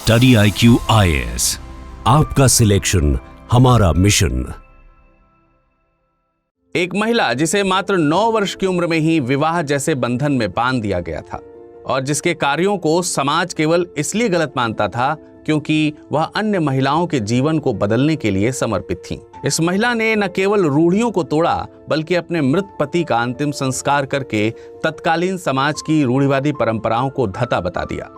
Study IQ IAS, आपका selection हमारा mission. एक महिला जिसे मात्र 9 वर्ष की उम्र में ही विवाह जैसे बंधन में बांध दिया गया था और जिसके कार्यों को समाज केवल इसलिए गलत मानता था क्योंकि वह अन्य महिलाओं के जीवन को बदलने के लिए समर्पित थी। इस महिला ने न केवल रूढ़ियों को तोड़ा बल्कि अपने मृत पति का अंतिम संस्कार करके तत्कालीन समाज की रूढ़िवादी परंपराओं को धता बता दिया।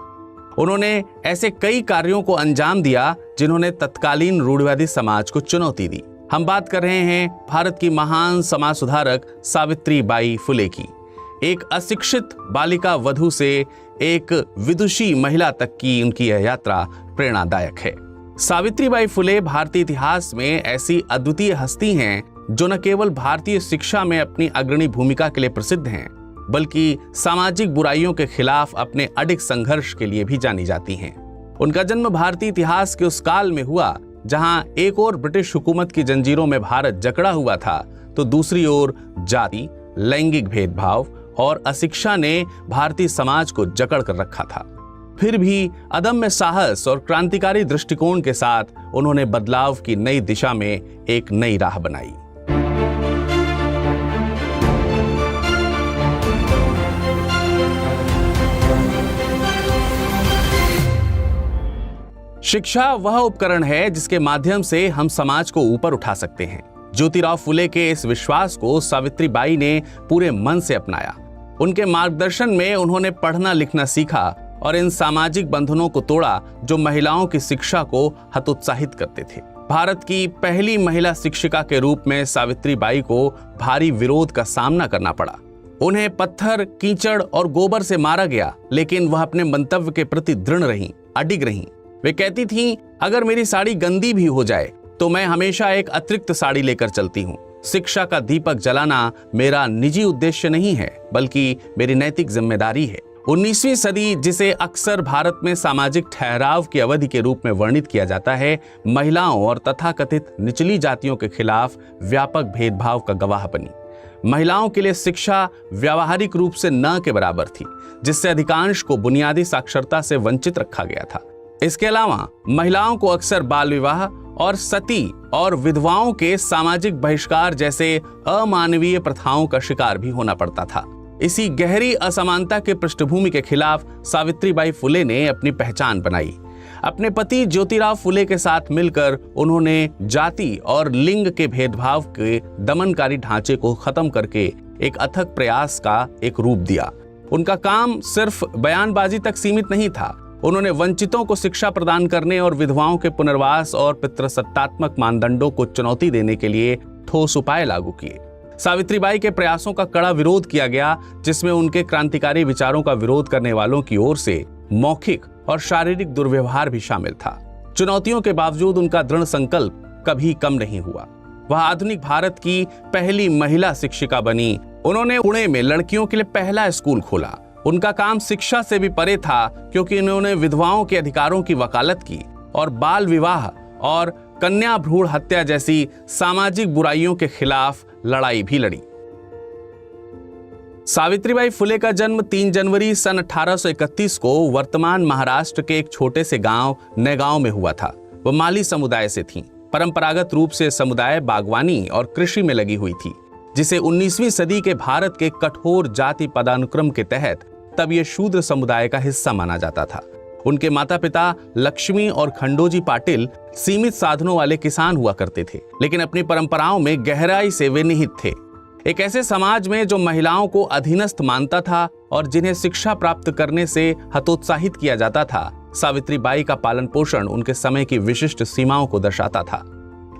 उन्होंने ऐसे कई कार्यों को अंजाम दिया जिन्होंने तत्कालीन रूढ़िवादी समाज को चुनौती दी। हम बात कर रहे हैं भारत की महान समाज सुधारक सावित्रीबाई फुले की। एक अशिक्षित बालिका वधू से एक विदुषी महिला तक की उनकी यह यात्रा प्रेरणादायक है। सावित्रीबाई फुले भारतीय इतिहास में ऐसी अद्वितीय हस्ती हैं जो न केवल भारतीय शिक्षा में अपनी अग्रणी भूमिका के लिए प्रसिद्ध हैं बल्कि सामाजिक बुराइयों के खिलाफ अपने अडिग संघर्ष के लिए भी जानी जाती हैं। उनका जन्म भारतीय इतिहास के उस काल में हुआ जहां एक ओर ब्रिटिश हुकूमत की जंजीरों में भारत जकड़ा हुआ था तो दूसरी ओर जाति, लैंगिक भेदभाव और अशिक्षा ने भारतीय समाज को जकड़ कर रखा था। फिर भी अदम्य साहस और क्रांतिकारी दृष्टिकोण के साथ उन्होंने बदलाव की नई दिशा में एक नई राह बनाई। शिक्षा वह उपकरण है जिसके माध्यम से हम समाज को ऊपर उठा सकते हैं। ज्योतिराव फुले के इस विश्वास को सावित्रीबाई ने पूरे मन से अपनाया। उनके मार्गदर्शन में उन्होंने पढ़ना लिखना सीखा और इन सामाजिक बंधनों को तोड़ा जो महिलाओं की शिक्षा को हतोत्साहित करते थे। भारत की पहली महिला शिक्षिका के रूप में सावित्रीबाई को भारी विरोध का सामना करना पड़ा। उन्हें पत्थर, कीचड़ और गोबर से मारा गया, लेकिन वह अपने मंतव्य के प्रति दृढ़ रहीं, अडिग रहीं। वे कहती थीं, अगर मेरी साड़ी गंदी भी हो जाए तो मैं हमेशा एक अतिरिक्त साड़ी लेकर चलती हूँ। शिक्षा का दीपक जलाना मेरा निजी उद्देश्य नहीं है बल्कि मेरी नैतिक जिम्मेदारी है। 19वीं सदी, जिसे अक्सर भारत में सामाजिक ठहराव की अवधि के रूप में वर्णित किया जाता है, महिलाओं और तथाकथित निचली जातियों के खिलाफ व्यापक भेदभाव का गवाह बनी। महिलाओं के लिए शिक्षा व्यावहारिक रूप से न के बराबर थी, जिससे अधिकांश को बुनियादी साक्षरता से वंचित रखा गया था। इसके अलावा महिलाओं को अक्सर बाल विवाह और सती और विधवाओं के सामाजिक बहिष्कार जैसे अमानवीय प्रथाओं का शिकार भी होना पड़ता था। इसी गहरी असमानता के पृष्ठभूमि के खिलाफ सावित्रीबाई फुले ने अपनी पहचान बनाई। अपने पति ज्योतिराव फुले के साथ मिलकर उन्होंने जाति और लिंग के भेदभाव के दमनकारी ढांचे को खत्म करके एक अथक प्रयास का एक रूप दिया। उनका काम सिर्फ बयानबाजी तक सीमित नहीं था। उन्होंने वंचितों को शिक्षा प्रदान करने और विधवाओं के पुनर्वास और पितृसत्तात्मक मानदंडों को चुनौती देने के लिए ठोस उपाय लागू किए। सावित्रीबाई के प्रयासों का कड़ा विरोध किया गया, जिसमें उनके क्रांतिकारी विचारों का विरोध करने वालों की ओर से मौखिक और शारीरिक दुर्व्यवहार भी शामिल था। चुनौतियों के बावजूद उनका दृढ़ संकल्प कभी कम नहीं हुआ। वह आधुनिक भारत की पहली महिला शिक्षिका बनी। उन्होंने पुणे में लड़कियों के लिए पहला स्कूल खोला। उनका काम शिक्षा से भी परे था क्योंकि उन्होंने विधवाओं के अधिकारों की वकालत की और बाल विवाह और कन्या भ्रूण हत्या जैसी सामाजिक बुराइयों के खिलाफ लड़ाई भी लड़ी। सावित्रीबाई फुले का जन्म 3 जनवरी सन 1831 को वर्तमान महाराष्ट्र के एक छोटे से गांव नैगांव में हुआ था। वह माली समुदाय से थीं। परंपरागत रूप से समुदाय बागवानी और कृषि में लगी हुई थी, जिसे 19वीं सदी के भारत के कठोर जाति पदानुक्रम के तहत तब ये शूद्र समुदाय का हिस्सा माना जाता था। उनके माता पिता लक्ष्मी और खंडोजी पाटिल सीमित साधनों वाले किसान हुआ करते थे, लेकिन अपनी परंपराओं में गहराई से वे निहित थे। एक ऐसे समाज में जो महिलाओं को अधीनस्थ मानता था और जिन्हें शिक्षा प्राप्त करने से हतोत्साहित किया जाता था, सावित्रीबाई का पालन पोषण उनके समय की विशिष्ट सीमाओं को दर्शाता था।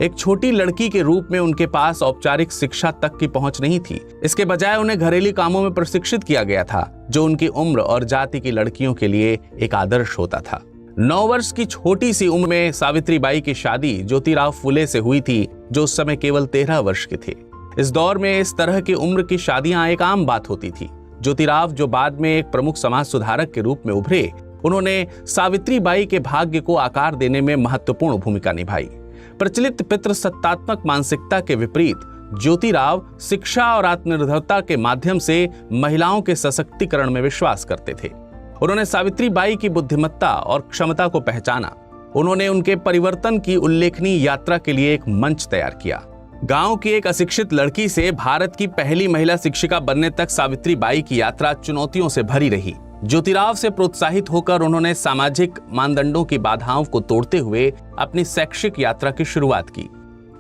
एक छोटी लड़की के रूप में उनके पास औपचारिक शिक्षा तक की पहुंच नहीं थी। इसके बजाय उन्हें घरेलू कामों में प्रशिक्षित किया गया था, जो उनकी उम्र और जाति की लड़कियों के लिए एक आदर्श होता था। 9 वर्ष की छोटी सी उम्र में सावित्रीबाई की शादी ज्योतिराव फुले से हुई थी, जो उस समय केवल 13 वर्ष के थे। इस दौर में इस तरह की उम्र की शादियां एक आम बात होती थी। ज्योतिराव, जो बाद में एक प्रमुख समाज सुधारक के रूप में उभरे, उन्होंने सावित्रीबाई के भाग्य को आकार देने में महत्वपूर्ण भूमिका निभाई। प्रचलित पितृसत्तात्मक मानसिकता के विपरीत ज्योतिराव शिक्षा और आत्मनिर्भरता के माध्यम से महिलाओं के सशक्तिकरण में विश्वास करते थे। उन्होंने सावित्री बाई की बुद्धिमत्ता और क्षमता को पहचाना। उन्होंने उनके परिवर्तन की उल्लेखनीय यात्रा के लिए एक मंच तैयार किया। गांव की एक अशिक्षित लड़की से भारत की पहली महिला शिक्षिका बनने तक सावित्री बाई की यात्रा चुनौतियों से भरी रही। ज्योतिराव से प्रोत्साहित होकर उन्होंने सामाजिक मानदंडों की बाधाओं को तोड़ते हुए अपनी शैक्षिक यात्रा की शुरुआत की।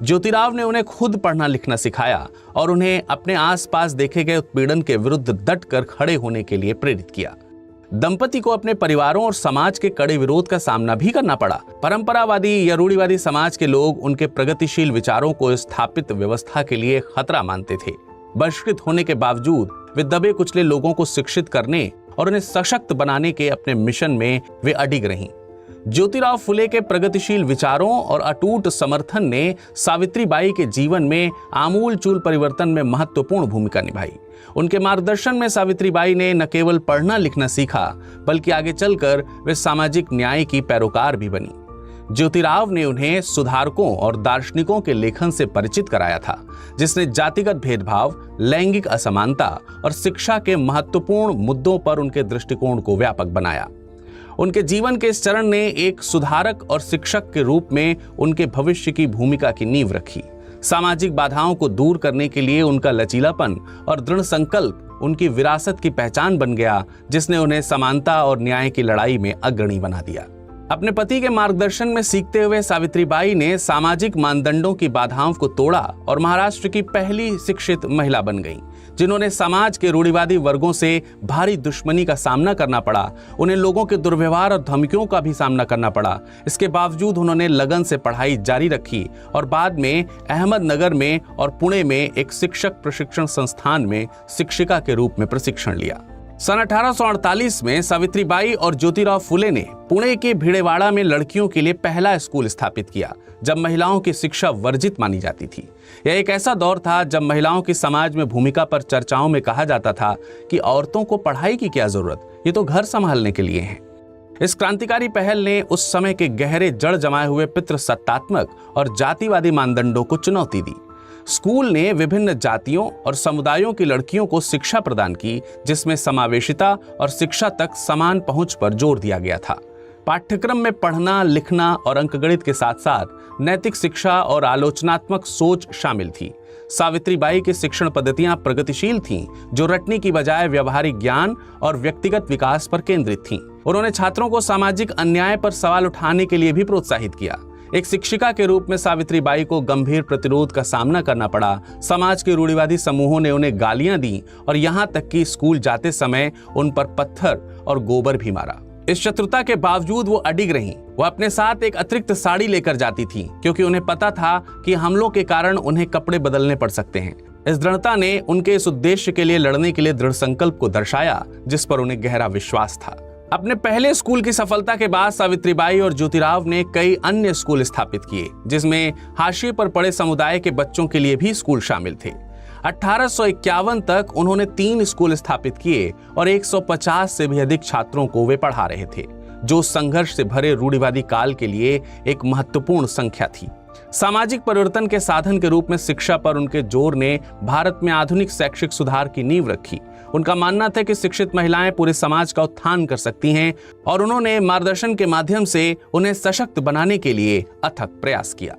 ज्योतिराव ने उन्हें खुद पढ़ना लिखना सिखाया और उन्हें अपने आसपास देखे गए उत्पीड़न के विरुद्ध डटकर खड़े होने के लिए प्रेरित किया। दंपति को अपने परिवारों और समाज के कड़े विरोध का सामना भी करना पड़ा। परंपरावादी या रूढ़िवादी समाज के लोग उनके प्रगतिशील विचारों को स्थापित व्यवस्था के लिए खतरा मानते थे। बहिष्कृत होने के बावजूद वे दबे कुचले लोगों को शिक्षित करने और उन्हें सशक्त बनाने के अपने मिशन में वे अडिग रहीं। ज्योतिराव फुले के प्रगतिशील विचारों और अटूट समर्थन ने सावित्री बाई के जीवन में आमूलचूल परिवर्तन में महत्वपूर्ण भूमिका निभाई। उनके मार्गदर्शन में सावित्री बाई ने न केवल पढ़ना लिखना सीखा, बल्कि आगे चलकर वे सामाजिक न्याय की पैरोकार भी बनी। ज्योतिराव ने उन्हें सुधारकों और दार्शनिकों के लेखन से परिचित कराया था, जिसने जातिगत भेदभाव, लैंगिक असमानता और शिक्षा के महत्वपूर्ण मुद्दों पर उनके दृष्टिकोण को व्यापक बनाया। उनके जीवन के इस चरण ने एक सुधारक और शिक्षक के रूप में उनके भविष्य की भूमिका की नींव रखी। सामाजिक बाधाओं को दूर करने के लिए उनका लचीलापन और दृढ़ संकल्प उनकी विरासत की पहचान बन गया, जिसने उन्हें समानता और न्याय की लड़ाई में अग्रणी बना दिया। अपने पति के मार्गदर्शन में सीखते हुए सावित्री बाई ने सामाजिक मानदंडों की बाधाओं को तोड़ा और महाराष्ट्र की पहली शिक्षित महिला बन गईं, जिन्होंने समाज के रूढ़िवादी वर्गों से भारी दुश्मनी का सामना करना पड़ा। उन्हें लोगों के दुर्व्यवहार और धमकियों का भी सामना करना पड़ा। इसके बावजूद उन्होंने लगन से पढ़ाई जारी रखी और बाद में अहमदनगर में और पुणे में एक शिक्षक प्रशिक्षण संस्थान में शिक्षिका के रूप में प्रशिक्षण लिया। सन 1848 में सावित्री बाई और ज्योतिराव फुले ने पुणे के भिड़ेवाड़ा में लड़कियों के लिए पहला स्कूल स्थापित किया, जब महिलाओं की शिक्षा वर्जित मानी जाती थी। यह एक ऐसा दौर था जब महिलाओं की समाज में भूमिका पर चर्चाओं में कहा जाता था कि औरतों को पढ़ाई की क्या जरूरत, ये तो घर संभालने के लिए है। इस क्रांतिकारी पहल ने उस समय के गहरे जड़ जमाए हुए पितृसत्तात्मक और जातिवादी मानदंडों को चुनौती दी। स्कूल ने विभिन्न जातियों और समुदायों की लड़कियों को शिक्षा प्रदान की, जिसमें समावेशिता और शिक्षा तक समान पहुंच पर जोर दिया गया था। पाठ्यक्रम में पढ़ना, लिखना और अंकगणित के साथ साथ नैतिक शिक्षा और आलोचनात्मक सोच शामिल थी। सावित्री बाई की शिक्षण पद्धतियां प्रगतिशील थीं, जो रटने की बजाय व्यवहारिक ज्ञान और व्यक्तिगत विकास पर केंद्रित थीं। उन्होंने छात्रों को सामाजिक अन्याय पर सवाल उठाने के लिए भी प्रोत्साहित किया। एक शिक्षिका के रूप में सावित्री बाई को गंभीर प्रतिरोध का सामना करना पड़ा। समाज के रूढ़िवादी समूहों ने उन्हें गालियां दी और यहां तक कि स्कूल जाते समय उन पर पत्थर और गोबर भी मारा। इस शत्रुता के बावजूद वो अडिग रहीं। वो अपने साथ एक अतिरिक्त साड़ी लेकर जाती थी, क्योंकि उन्हें पता था कि हमलों के कारण उन्हें कपड़े बदलने पड़ सकते हैं। इस दृढ़ता ने उनके इस उद्देश्य के लिए लड़ने के लिए दृढ़ संकल्प को दर्शाया, जिस पर उन्हें गहरा विश्वास था। अपने पहले स्कूल की सफलता के बाद सावित्री बाई और ज्योतिराव ने कई अन्य स्कूल स्थापित किए, जिसमें हाशिए पर पड़े समुदाय के बच्चों के लिए भी स्कूल शामिल थे। 1851 तक उन्होंने 3 स्कूल स्थापित किए और 150 से भी अधिक छात्रों को वे पढ़ा रहे थे, जो संघर्ष से भरे रूढ़िवादी काल के लिए एक महत्वपूर्ण संख्या थी। सामाजिक परिवर्तन के साधन के रूप में शिक्षा पर उनके जोर ने भारत में आधुनिक शैक्षिक सुधार की नींव रखी। उनका मानना था कि शिक्षित महिलाएं पूरे समाज का उत्थान कर सकती हैं और उन्होंने मार्गदर्शन के माध्यम से उन्हें सशक्त बनाने के लिए अथक प्रयास किया।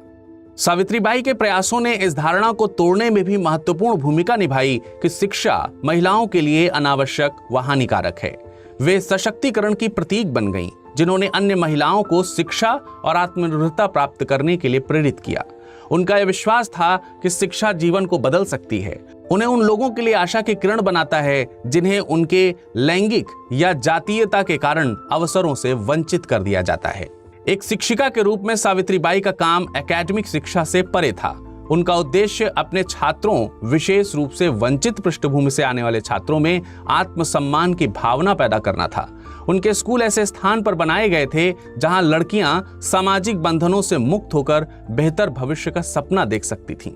सावित्री बाई के प्रयासों ने इस धारणा को तोड़ने में भी महत्वपूर्ण भूमिका निभाई कि शिक्षा महिलाओं के लिए अनावश्यक व हानिकारक है। वे सशक्तिकरण की प्रतीक बन गईं, जिन्होंने अन्य महिलाओं को शिक्षा और आत्मनिर्भरता प्राप्त करने के लिए प्रेरित किया। उनका यह विश्वास था कि शिक्षा जीवन को बदल सकती है, उन्हें उन लोगों के लिए आशा की किरण बनाता है जिन्हें उनके लैंगिक या जातीयता के कारण अवसरों से वंचित कर दिया जाता है। एक शिक्षिका के रूप में सावित्री बाई का काम एकेडमिक शिक्षा से परे था। उनका उद्देश्य अपने छात्रों, विशेष रूप से वंचित पृष्ठभूमि से आने वाले छात्रों में आत्मसम्मान की भावना पैदा करना था। उनके स्कूल ऐसे स्थान पर बनाए गए थे जहां लड़कियां सामाजिक बंधनों से मुक्त होकर बेहतर भविष्य का सपना देख सकती थीं।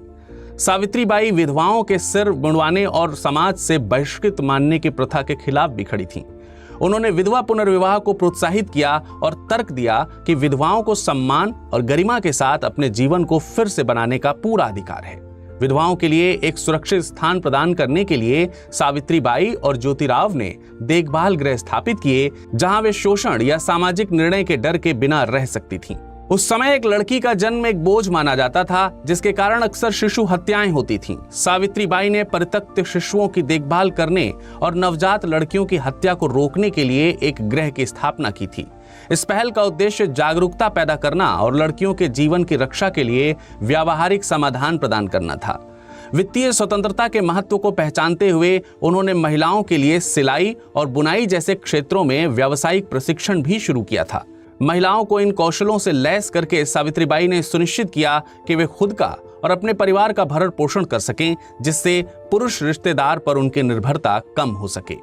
सावित्री बाई विधवाओं के सिर मुंडवाने और समाज से बहिष्कृत मानने की प्रथा के खिलाफ भी खड़ी थीं। उन्होंने विधवा पुनर्विवाह को प्रोत्साहित किया और तर्क दिया कि विधवाओं को सम्मान और गरिमा के साथ अपने जीवन को फिर से बनाने का पूरा अधिकार है। विधवाओं के लिए एक सुरक्षित स्थान प्रदान करने के लिए सावित्रीबाई और ज्योतिराव ने देखभाल गृह स्थापित किए, जहां वे शोषण या सामाजिक निर्णय के डर के बिना रह सकती थीं। उस समय एक लड़की का जन्म एक बोझ माना जाता था, जिसके कारण अक्सर शिशु हत्याएं होती थीं। सावित्रीबाई ने परित्यक्त शिशुओं की देखभाल करने और नवजात लड़कियों की हत्या को रोकने के लिए एक गृह की स्थापना की थी। इस पहल का उद्देश्य जागरूकता पैदा करना और लड़कियों के जीवन की रक्षा के लिए व्यावहारिक समाधान प्रदान करना था। वित्तीय स्वतंत्रता के महत्व को पहचानते हुए उन्होंने महिलाओं के लिए सिलाई और बुनाई जैसे क्षेत्रों में व्यावसायिक प्रशिक्षण भी शुरू किया था। महिलाओं को इन कौशलों से लैस करके सावित्रीबाई ने सुनिश्चित किया कि वे खुद का और अपने परिवार का भरण पोषण कर सकें, जिससे पुरुष रिश्तेदार पर उनकी निर्भरता कम हो सके।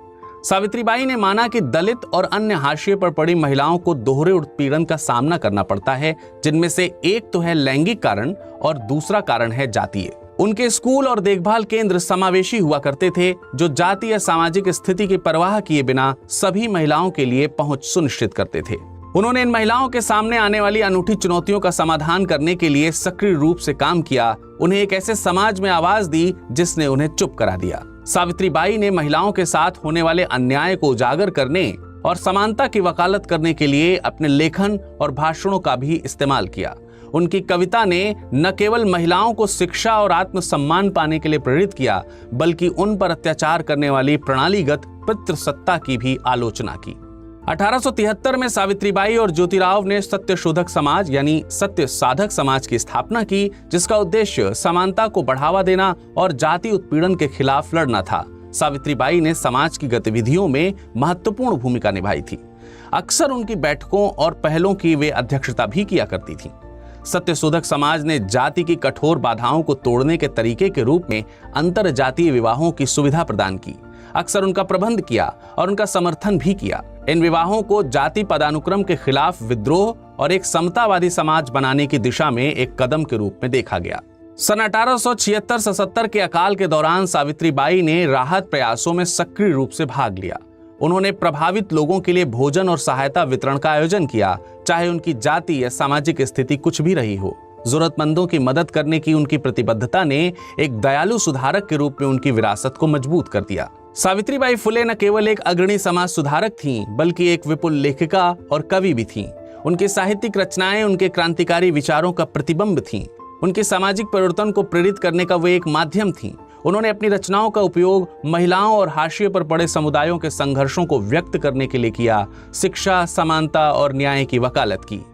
सावित्रीबाई ने माना कि दलित और अन्य हाशिए पर पड़ी महिलाओं को दोहरे उत्पीड़न का सामना करना पड़ता है, जिनमें से एक तो है लैंगिक कारण और दूसरा कारण है जातीय। उनके स्कूल और देखभाल केंद्र समावेशी हुआ करते थे, जो जाति या सामाजिक स्थिति की परवाह किए बिना सभी महिलाओं के लिए पहुंच सुनिश्चित करते थे। उन्होंने इन महिलाओं के सामने आने वाली अनूठी चुनौतियों का समाधान करने के लिए सक्रिय रूप से काम किया, उन्हें एक ऐसे समाज में आवाज दी जिसने उन्हें चुप करा दिया। सावित्रीबाई ने महिलाओं के साथ होने वाले अन्याय को उजागर करने और समानता की वकालत करने के लिए अपने लेखन और भाषणों का भी इस्तेमाल किया। उनकी कविता ने न केवल महिलाओं को शिक्षा और आत्मसम्मान पाने के लिए प्रेरित किया, बल्कि उन पर अत्याचार करने वाली प्रणालीगत पितृसत्ता की भी आलोचना की। 1873 में सावित्रीबाई और ज्योतिराव ने सत्यशोधक समाज यानी सत्य साधक समाज की स्थापना की, जिसका उद्देश्य समानता को बढ़ावा देना और जाति उत्पीड़न के खिलाफ लड़ना था। सावित्रीबाई ने समाज की गतिविधियों में महत्वपूर्ण भूमिका निभाई थी। अक्सर उनकी बैठकों और पहलों की वे अध्यक्षता भी किया करती थीं। सत्यशोधक समाज ने जाति की कठोर बाधाओं को तोड़ने के तरीके के रूप में अंतर जातीय विवाहों की सुविधा प्रदान की। अक्सर उनका प्रबंध किया और उनका समर्थन भी किया। इन विवाहों को जाति पदानुक्रम के खिलाफ विद्रोह और एक समतावादी समाज बनाने की दिशा में एक कदम के रूप में देखा गया। सन 1876-77 के अकाल के दौरान सावित्रीबाई ने राहत प्रयासों में सक्रिय रूप से भाग लिया। उन्होंने प्रभावित लोगों के लिए भोजन और सहायता वितरण का आयोजन किया, चाहे उनकी जाति या सामाजिक स्थिति कुछ भी रही हो। जरूरतमंदों की मदद करने की उनकी प्रतिबद्धता ने एक दयालु सुधारक के रूप में उनकी विरासत को मजबूत कर दिया। सावित्रीबाई फुले न केवल एक अग्रणी समाज सुधारक थीं, बल्कि एक विपुल लेखिका और कवि भी थीं। उनकी साहित्यिक रचनाएं उनके क्रांतिकारी विचारों का प्रतिबिंब थीं। उनके सामाजिक परिवर्तन को प्रेरित करने का वे एक माध्यम थीं। उन्होंने अपनी रचनाओं का उपयोग महिलाओं और हाशिए पर पड़े समुदायों के संघर्षों को व्यक्त करने के लिए किया, शिक्षा, समानता और न्याय की वकालत की।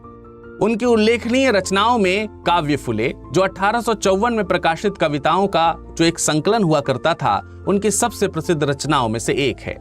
उनकी उल्लेखनीय रचनाओं में काव्य फुले, जो 1854 में प्रकाशित कविताओं का जो एक संकलन हुआ करता था, उनकी सबसे प्रसिद्ध रचनाओं में से एक है।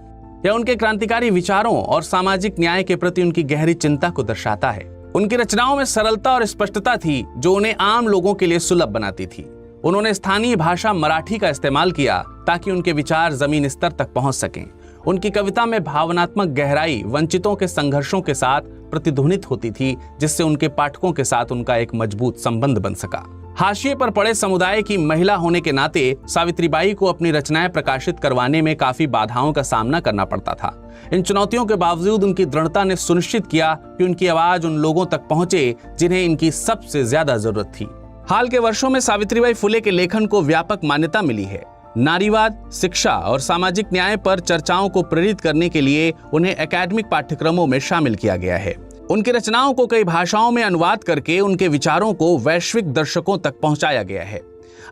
यह उनके क्रांतिकारी विचारों और सामाजिक न्याय के प्रति उनकी गहरी चिंता को दर्शाता है। उनकी रचनाओं में सरलता और स्पष्टता थी, जो उन्हें आम लोगों के लिए सुलभ बनाती थी। उन्होंने स्थानीय भाषा मराठी का इस्तेमाल किया ताकि उनके विचार जमीन स्तर तक पहुंच सकें। उनकी कविता में भावनात्मक गहराई वंचितों के संघर्षों के साथ प्रतिध्वनित होती थी, जिससे उनके पाठकों के साथ उनका एक मजबूत संबंध बन सका। हाशिए पर पड़े समुदाय की महिला होने के नाते सावित्रीबाई को अपनी रचनाएं प्रकाशित करवाने में काफी बाधाओं का सामना करना पड़ता था। इन चुनौतियों के बावजूद उनकी दृढ़ता ने सुनिश्चित किया कि उनकी आवाज उन लोगों तक पहुंचे जिन्हें इनकी सबसे ज्यादा जरूरत थी। हाल के वर्षों में सावित्रीबाई फुले के लेखन को व्यापक मान्यता मिली है। नारीवाद, शिक्षा और सामाजिक न्याय पर चर्चाओं को प्रेरित करने के लिए उन्हें एकेडमिक पाठ्यक्रमों में शामिल किया गया है। उनकी रचनाओं को कई भाषाओं में अनुवाद करके उनके विचारों को वैश्विक दर्शकों तक पहुंचाया गया है।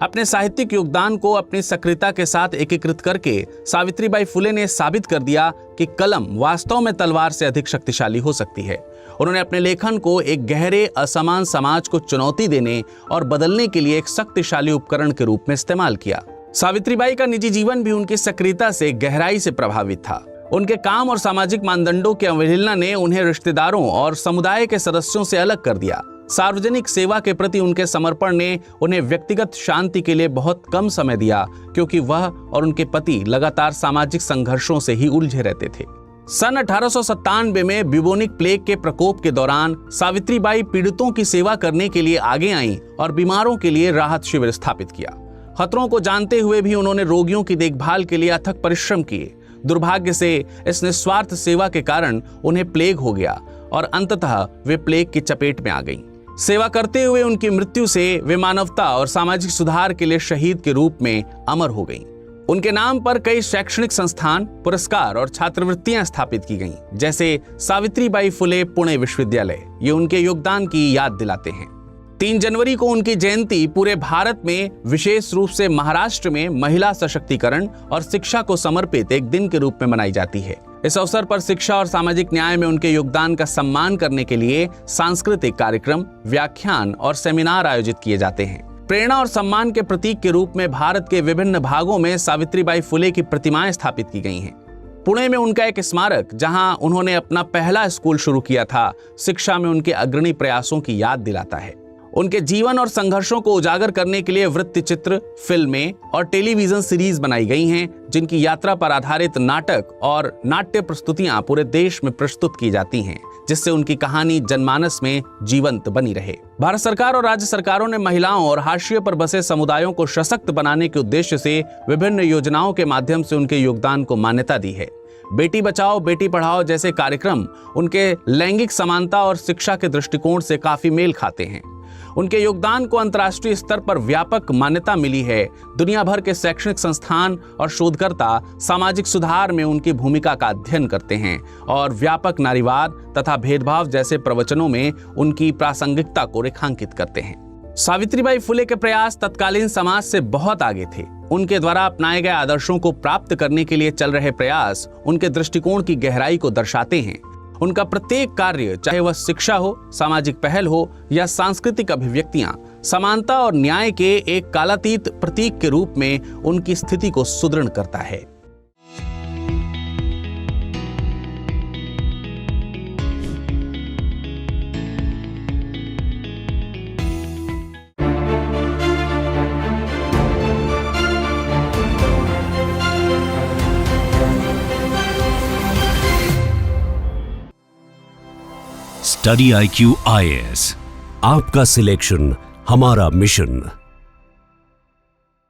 अपने साहित्यिक योगदान को अपनी सक्रियता के साथ एकीकृत करके सावित्रीबाई फुले ने साबित कर दिया कि कलम वास्तव में तलवार से अधिक शक्तिशाली हो सकती है। उन्होंने अपने लेखन को एक गहरे असमान समाज को चुनौती देने और बदलने के लिए एक शक्तिशाली उपकरण के रूप में इस्तेमाल किया। सावित्रीबाई का निजी जीवन भी उनकी सक्रियता से गहराई से प्रभावित था। उनके काम और सामाजिक मानदंडों की अवहेलना ने उन्हें रिश्तेदारों और समुदाय के सदस्यों से अलग कर दिया। सार्वजनिक सेवा के प्रति उनके समर्पण ने उन्हें व्यक्तिगत शांति के लिए बहुत कम समय दिया, क्योंकि वह और उनके पति लगातार सामाजिक संघर्षों से ही उलझे रहते थे। सन 1897 में ब्यूबोनिक प्लेग के प्रकोप के दौरान सावित्रीबाई पीड़ितों की सेवा करने के लिए आगे आईं और बीमारों के लिए राहत शिविर स्थापित किया। खतरों को जानते हुए भी उन्होंने रोगियों की देखभाल के लिए अथक परिश्रम किए। दुर्भाग्य से इस निस्वार्थ सेवा के कारण उन्हें प्लेग हो गया और अंततः वे प्लेग की चपेट में आ गईं। सेवा करते हुए उनकी मृत्यु से वे मानवता और सामाजिक सुधार के लिए शहीद के रूप में अमर हो गईं। उनके नाम पर कई शैक्षणिक संस्थान, पुरस्कार और छात्रवृत्तियां स्थापित की गईं, जैसे सावित्रीबाई फुले पुणे विश्वविद्यालय। ये उनके योगदान की याद दिलाते हैं। 3 जनवरी को उनकी जयंती पूरे भारत में, विशेष रूप से महाराष्ट्र में महिला सशक्तिकरण और शिक्षा को समर्पित एक दिन के रूप में मनाई जाती है। इस अवसर पर शिक्षा और सामाजिक न्याय में उनके योगदान का सम्मान करने के लिए सांस्कृतिक कार्यक्रम, व्याख्यान और सेमिनार आयोजित किए जाते हैं। प्रेरणा और सम्मान के प्रतीक के रूप में भारत के विभिन्न भागों में सावित्रीबाई फुले की प्रतिमाएं स्थापित की गई हैं। पुणे में उनका एक स्मारक, जहां उन्होंने अपना पहला स्कूल शुरू किया था, शिक्षा में उनके अग्रणी प्रयासों की याद दिलाता है। उनके जीवन और संघर्षों को उजागर करने के लिए वृत्त चित्र, फिल्में और टेलीविजन सीरीज बनाई गई हैं, जिनकी यात्रा पर आधारित नाटक और नाट्य प्रस्तुतियां पूरे देश में प्रस्तुत की जाती हैं, जिससे उनकी कहानी जनमानस में जीवंत बनी रहे। भारत सरकार और राज्य सरकारों ने महिलाओं और हाशिए पर बसे समुदायों को सशक्त बनाने के उद्देश्य से विभिन्न योजनाओं के माध्यम से उनके योगदान को मान्यता दी है। बेटी बचाओ बेटी पढ़ाओ जैसे कार्यक्रम उनके लैंगिक समानता और शिक्षा के दृष्टिकोण से काफी मेल खाते हैं। उनके योगदान को अंतर्राष्ट्रीय स्तर पर व्यापक मान्यता मिली है। दुनिया भर के शैक्षणिक संस्थान और शोधकर्ता सामाजिक सुधार में उनकी भूमिका का अध्ययन करते हैं और व्यापक नारीवाद तथा भेदभाव जैसे प्रवचनों में उनकी प्रासंगिकता को रेखांकित करते हैं। सावित्रीबाई फुले के प्रयास तत्कालीन समाज से बहुत आगे थे। उनके द्वारा अपनाए गए आदर्शों को प्राप्त करने के लिए चल रहे प्रयास उनके दृष्टिकोण की गहराई को दर्शाते हैं। उनका प्रत्येक कार्य, चाहे वह शिक्षा हो, सामाजिक पहल हो या सांस्कृतिक अभिव्यक्तियां, समानता और न्याय के एक कालातीत प्रतीक के रूप में उनकी स्थिति को सुदृढ़ करता है। स्टडी IQ IAS, आपका सिलेक्शन हमारा मिशन।